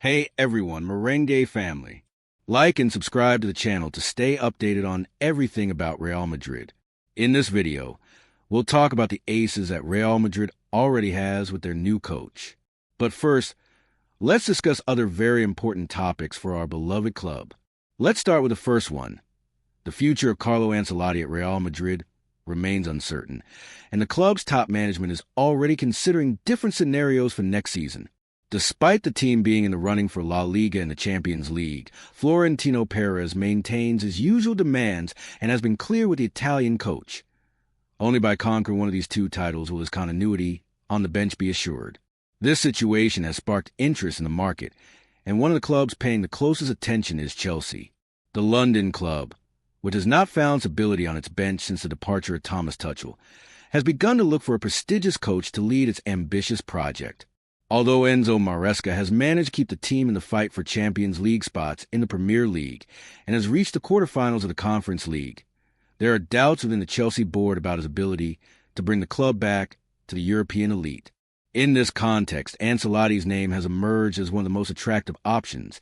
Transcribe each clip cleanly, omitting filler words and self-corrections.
Hey everyone, Merengue family. Like and subscribe to the channel to stay updated on everything about Real Madrid. In this video, we'll talk about the aces that Real Madrid already has with their new coach. But first, let's discuss other very important topics for our beloved club. Let's start with the first one. The future of Carlo Ancelotti at Real Madrid remains uncertain, and the club's top management is already considering different scenarios for next season. Despite the team being in the running for La Liga and the Champions League, Florentino Perez maintains his usual demands and has been clear with the Italian coach. Only by conquering one of these two titles will his continuity on the bench be assured. This situation has sparked interest in the market, and one of the clubs paying the closest attention is Chelsea. The London club, which has not found stability on its bench since the departure of Thomas Tuchel, has begun to look for a prestigious coach to lead its ambitious project. Although Enzo Maresca has managed to keep the team in the fight for Champions League spots in the Premier League and has reached the quarterfinals of the Conference League, there are doubts within the Chelsea board about his ability to bring the club back to the European elite. In this context, Ancelotti's name has emerged as one of the most attractive options,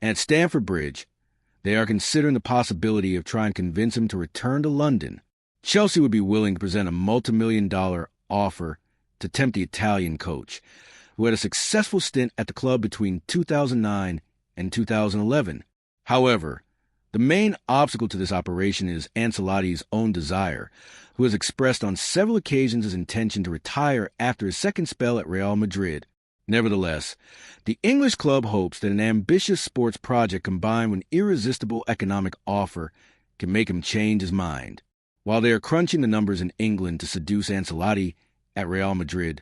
and at Stamford Bridge, they are considering the possibility of trying to convince him to return to London. Chelsea would be willing to present a multi-million-dollar offer to tempt the Italian coach, who had a successful stint at the club between 2009 and 2011. However, the main obstacle to this operation is Ancelotti's own desire, who has expressed on several occasions his intention to retire after his second spell at Real Madrid. Nevertheless, the English club hopes that an ambitious sports project combined with an irresistible economic offer can make him change his mind. While they are crunching the numbers in England to seduce Ancelotti at Real Madrid,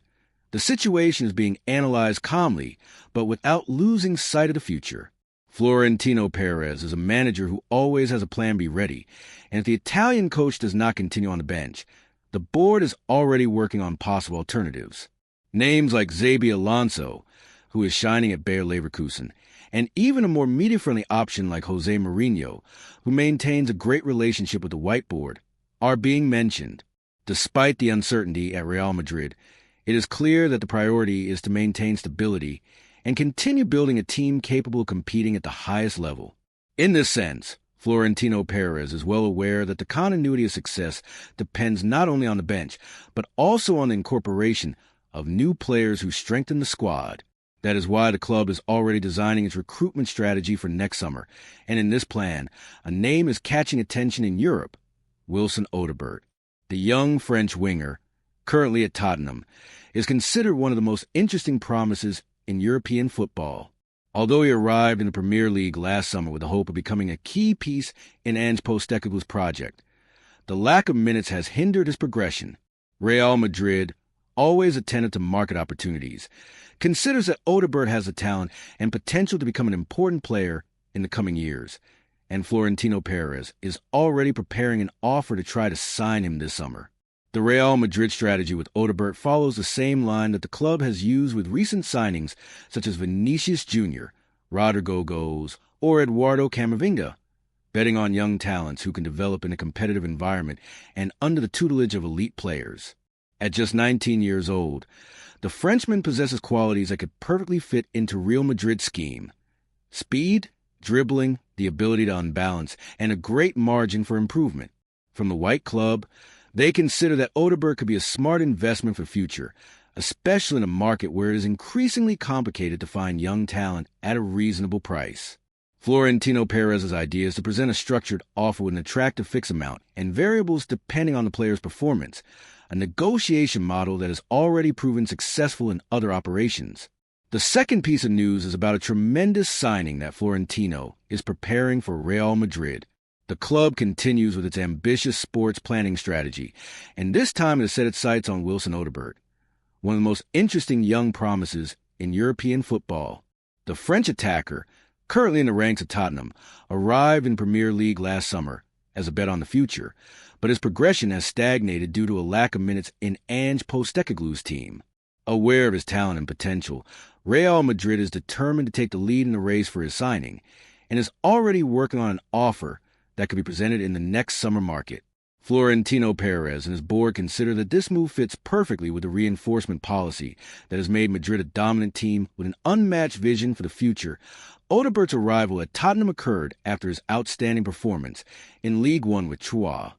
the situation is being analyzed calmly, but without losing sight of the future. Florentino Perez is a manager who always has a plan B ready, and if the Italian coach does not continue on the bench, the board is already working on possible alternatives. Names like Xabi Alonso, who is shining at Bayer Leverkusen, and even a more media-friendly option like Jose Mourinho, who maintains a great relationship with the whiteboard, are being mentioned. Despite the uncertainty at Real Madrid, it is clear that the priority is to maintain stability and continue building a team capable of competing at the highest level. In this sense, Florentino Perez is well aware that the continuity of success depends not only on the bench, but also on the incorporation of new players who strengthen the squad. That is why the club is already designing its recruitment strategy for next summer, and in this plan, a name is catching attention in Europe: Wilson Odobert. The young French winger, currently at Tottenham, is considered one of the most interesting promises in European football. Although he arrived in the Premier League last summer with the hope of becoming a key piece in Ange Postecoglou's project, the lack of minutes has hindered his progression. Real Madrid, always attentive to market opportunities, considers that Odobert has the talent and potential to become an important player in the coming years, and Florentino Perez is already preparing an offer to try to sign him this summer. The Real Madrid strategy with Odobert follows the same line that the club has used with recent signings such as Vinicius Jr., Rodrigo Goes, or Eduardo Camavinga, betting on young talents who can develop in a competitive environment and under the tutelage of elite players. At just 19 years old, the Frenchman possesses qualities that could perfectly fit into Real Madrid's scheme: speed, dribbling, the ability to unbalance, and a great margin for improvement. From the white club, they consider that Odobert could be a smart investment for future, especially in a market where it is increasingly complicated to find young talent at a reasonable price. Florentino Perez's idea is to present a structured offer with an attractive fixed amount and variables depending on the player's performance, a negotiation model that has already proven successful in other operations. The second piece of news is about a tremendous signing that Florentino is preparing for Real Madrid. The club continues with its ambitious sports planning strategy, and this time it has set its sights on Wilson Odobert, one of the most interesting young promises in European football. The French attacker, currently in the ranks of Tottenham, arrived in Premier League last summer as a bet on the future, but his progression has stagnated due to a lack of minutes in Ange Postecoglou's team. Aware of his talent and potential, Real Madrid is determined to take the lead in the race for his signing, and is already working on an offer that could be presented in the next summer market. Florentino Perez and his board consider that this move fits perfectly with the reinforcement policy that has made Madrid a dominant team with an unmatched vision for the future. Odegaard's arrival at Tottenham occurred after his outstanding performance in League One with Troyes,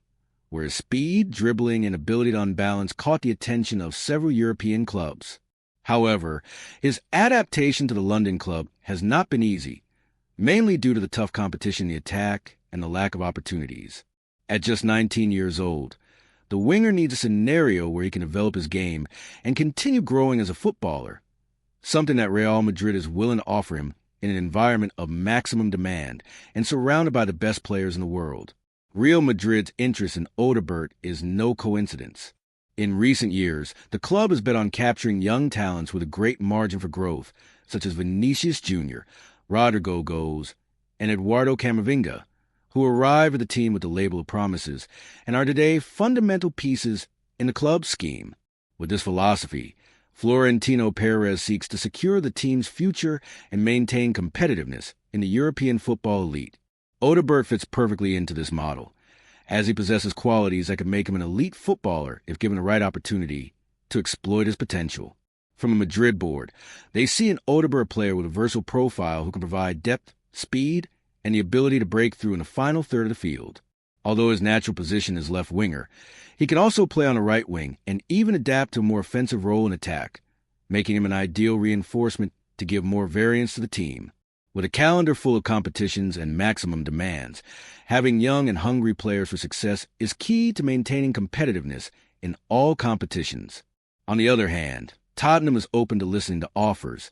where his speed, dribbling, and ability to unbalance caught the attention of several European clubs. However, his adaptation to the London club has not been easy, mainly due to the tough competition in the attack and the lack of opportunities. At just 19 years old, the winger needs a scenario where he can develop his game and continue growing as a footballer, something that Real Madrid is willing to offer him in an environment of maximum demand and surrounded by the best players in the world. Real Madrid's interest in Odegaard is no coincidence. In recent years, the club has bet on capturing young talents with a great margin for growth, such as Vinicius Jr., Rodrigo Goes, and Eduardo Camavinga, who arrive at the team with the label of promises and are today fundamental pieces in the club's scheme. With this philosophy, Florentino Perez seeks to secure the team's future and maintain competitiveness in the European football elite. Odegaard fits perfectly into this model, as he possesses qualities that could make him an elite footballer if given the right opportunity to exploit his potential. From a Madrid board, they see an Odegaard player with a versatile profile who can provide depth, speed, and the ability to break through in the final third of the field. Although his natural position is left winger, he can also play on the right wing and even adapt to a more offensive role in attack, making him an ideal reinforcement to give more variance to the team. With a calendar full of competitions and maximum demands, having young and hungry players for success is key to maintaining competitiveness in all competitions. On the other hand, Tottenham is open to listening to offers,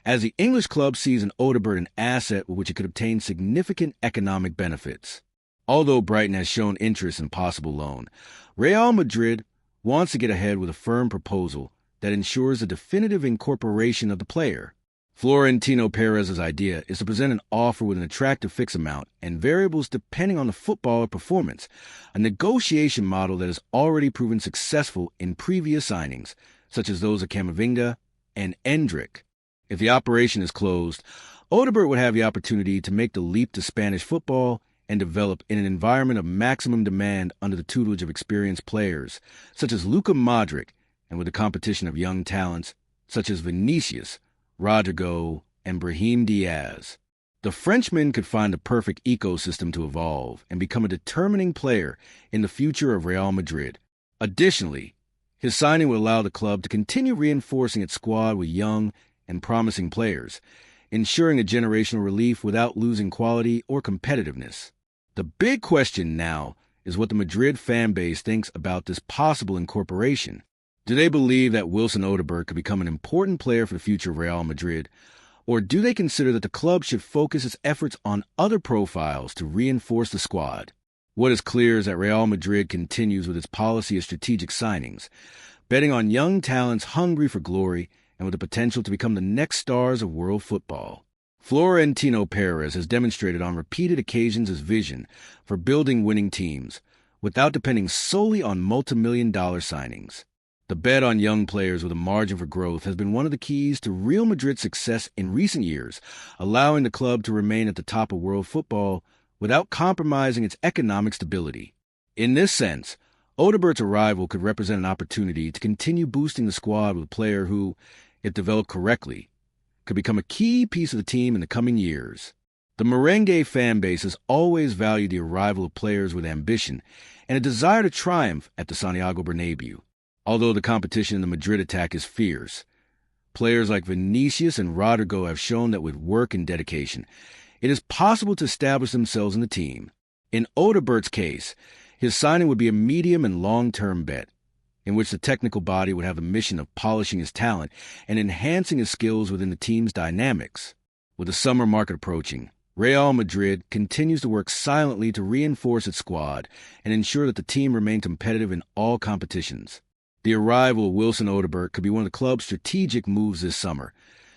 as the English club sees in Odegaard an asset with which it could obtain significant economic benefits. Although Brighton has shown interest in possible loan, Real Madrid wants to get ahead with a firm proposal that ensures the definitive incorporation of the player. Florentino Perez's idea is to present an offer with an attractive fixed amount and variables depending on the footballer performance, a negotiation model that has already proven successful in previous signings, such as those of Camavinga and Endrick. If the operation is closed, Odegaard would have the opportunity to make the leap to Spanish football and develop in an environment of maximum demand under the tutelage of experienced players, such as Luka Modric, and with the competition of young talents, such as Vinicius, Rodrigo, and Brahim Diaz. The Frenchman could find the perfect ecosystem to evolve and become a determining player in the future of Real Madrid. Additionally, his signing would allow the club to continue reinforcing its squad with young and promising players, ensuring a generational relief without losing quality or competitiveness. The big question now is what the Madrid fan base thinks about this possible incorporation. Do they believe that Wilson Odegaard could become an important player for the future of Real Madrid, or do they consider that the club should focus its efforts on other profiles to reinforce the squad? What is clear is that Real Madrid continues with its policy of strategic signings, betting on young talents hungry for glory and with the potential to become the next stars of world football. Florentino Perez has demonstrated on repeated occasions his vision for building winning teams without depending solely on multi-million-dollar signings. The bet on young players with a margin for growth has been one of the keys to Real Madrid's success in recent years, allowing the club to remain at the top of world football without compromising its economic stability. In this sense, Odegaard's arrival could represent an opportunity to continue boosting the squad with a player who, if developed correctly, could become a key piece of the team in the coming years. The merengue fan base has always valued the arrival of players with ambition and a desire to triumph at the Santiago Bernabeu. Although the competition in the Madrid attack is fierce, players like Vinicius and Rodrigo have shown that with work and dedication, it is possible to establish themselves in the team. In Odegaard's case, his signing would be a medium and long-term bet, in which the technical body would have the mission of polishing his talent and enhancing his skills within the team's dynamics. With the summer market approaching, Real Madrid continues to work silently to reinforce its squad and ensure that the team remain competitive in all competitions. The arrival of Wilson Odegaard could be one of the club's strategic moves this summer,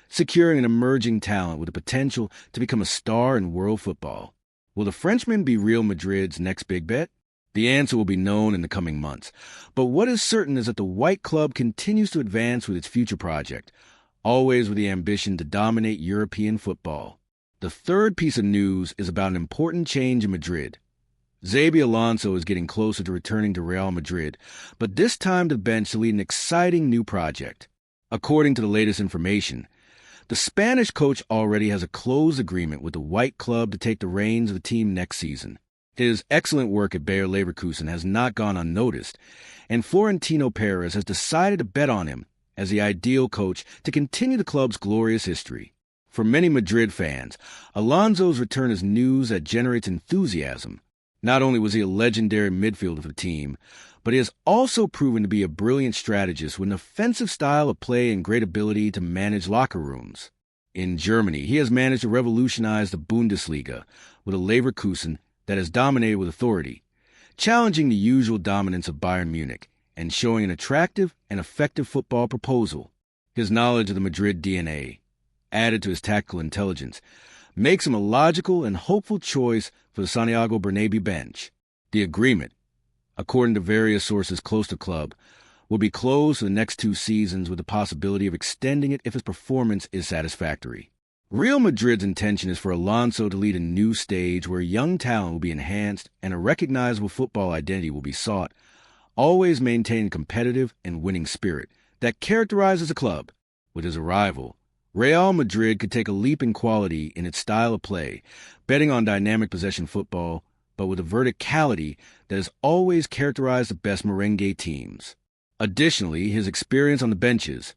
securing an emerging talent with the potential to become a star in world football. Will the Frenchman be Real Madrid's next big bet? The answer will be known in the coming months, but what is certain is that the White Club continues to advance with its future project, always with the ambition to dominate European football. The third piece of news is about an important change in Madrid. Xabi Alonso is getting closer to returning to Real Madrid, but this time to the bench to lead an exciting new project. According to the latest information, the Spanish coach already has a closed agreement with the White Club to take the reins of the team next season. His excellent work at Bayer Leverkusen has not gone unnoticed, and Florentino Perez has decided to bet on him as the ideal coach to continue the club's glorious history. For many Madrid fans, Alonso's return is news that generates enthusiasm. Not only was he a legendary midfielder for the team, but he has also proven to be a brilliant strategist with an offensive style of play and great ability to manage locker rooms. In Germany, he has managed to revolutionize the Bundesliga with a Leverkusen that has dominated with authority, challenging the usual dominance of Bayern Munich and showing an attractive and effective football proposal. His knowledge of the Madrid DNA, added to his tactical intelligence, makes him a logical and hopeful choice for the Santiago Bernabéu bench. The agreement, according to various sources close to the club, will be closed for the next 2 seasons with the possibility of extending it if his performance is satisfactory. Real Madrid's intention is for Alonso to lead a new stage where young talent will be enhanced and a recognizable football identity will be sought, always maintaining competitive and winning spirit that characterizes the club. With his arrival, Real Madrid could take a leap in quality in its style of play, betting on dynamic possession football, but with a verticality that has always characterized the best merengue teams. Additionally, his experience on the benches,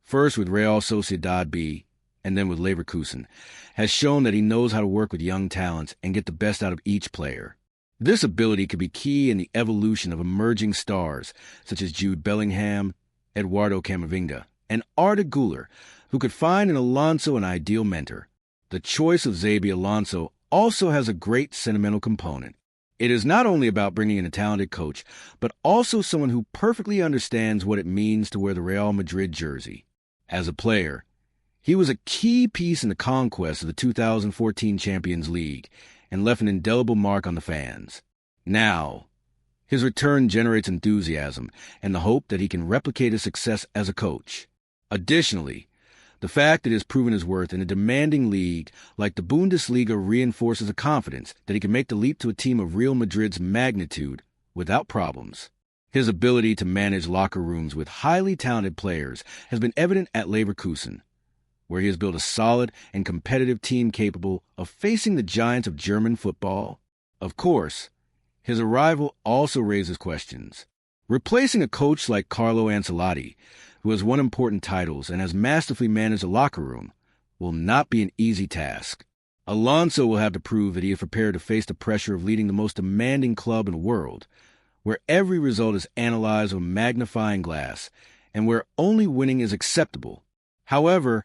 first with Real Sociedad B and then with Leverkusen, has shown that he knows how to work with young talents and get the best out of each player. This ability could be key in the evolution of emerging stars such as Jude Bellingham, Eduardo Camavinga, and Arda Güler, who could find in Alonso an ideal mentor. The choice of Xabi Alonso also has a great sentimental component. It is not only about bringing in a talented coach, but also someone who perfectly understands what it means to wear the Real Madrid jersey. As a player, he was a key piece in the conquest of the 2014 Champions League and left an indelible mark on the fans. Now, his return generates enthusiasm and the hope that he can replicate his success as a coach. Additionally, the fact that he has proven his worth in a demanding league like the Bundesliga reinforces a confidence that he can make the leap to a team of Real Madrid's magnitude without problems. His ability to manage locker rooms with highly talented players has been evident at Leverkusen, where he has built a solid and competitive team capable of facing the giants of German football. Of course, his arrival also raises questions. Replacing a coach like Carlo Ancelotti, who has won important titles and has masterfully managed a locker room, will not be an easy task. Alonso will have to prove that he is prepared to face the pressure of leading the most demanding club in the world, where every result is analyzed with a magnifying glass and where only winning is acceptable. However,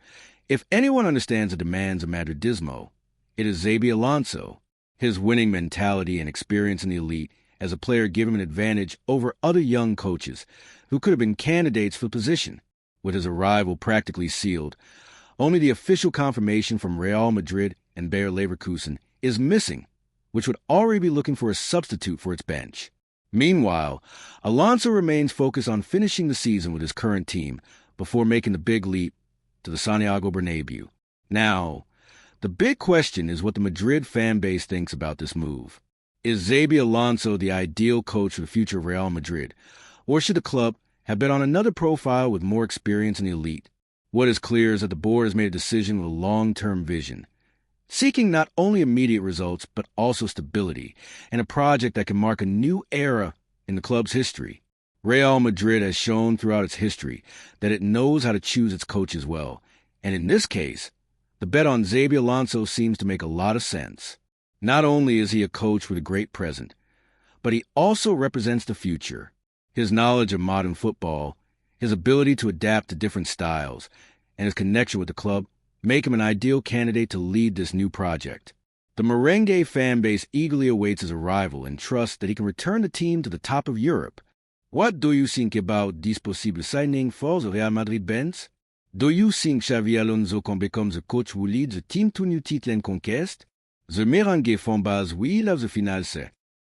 if anyone understands the demands of Madridismo, it is Xabi Alonso. His winning mentality and experience in the elite as a player give him an advantage over other young coaches who could have been candidates for the position. With his arrival practically sealed, only the official confirmation from Real Madrid and Bayer Leverkusen is missing, which would already be looking for a substitute for its bench. Meanwhile, Alonso remains focused on finishing the season with his current team before making the big leap to the Santiago Bernabéu. Now, the big question is what the Madrid fan base thinks about this move. Is Xabi Alonso the ideal coach for the future of Real Madrid, or should the club have bet on another profile with more experience in the elite? What is clear is that the board has made a decision with a long-term vision, seeking not only immediate results but also stability and a project that can mark a new era in the club's history. Real Madrid has shown throughout its history that it knows how to choose its coaches well, and in this case, the bet on Xabi Alonso seems to make a lot of sense. Not only is he a coach with a great present, but he also represents the future. His knowledge of modern football, his ability to adapt to different styles, and his connection with the club make him an ideal candidate to lead this new project. The merengue fan base eagerly awaits his arrival and trusts that he can return the team to the top of Europe. What do you think about this possible signing for the Real Madrid bench? Do you think Xabi Alonso can become the coach who leads the team to new title and conquest? The merengue fan base will have the final say.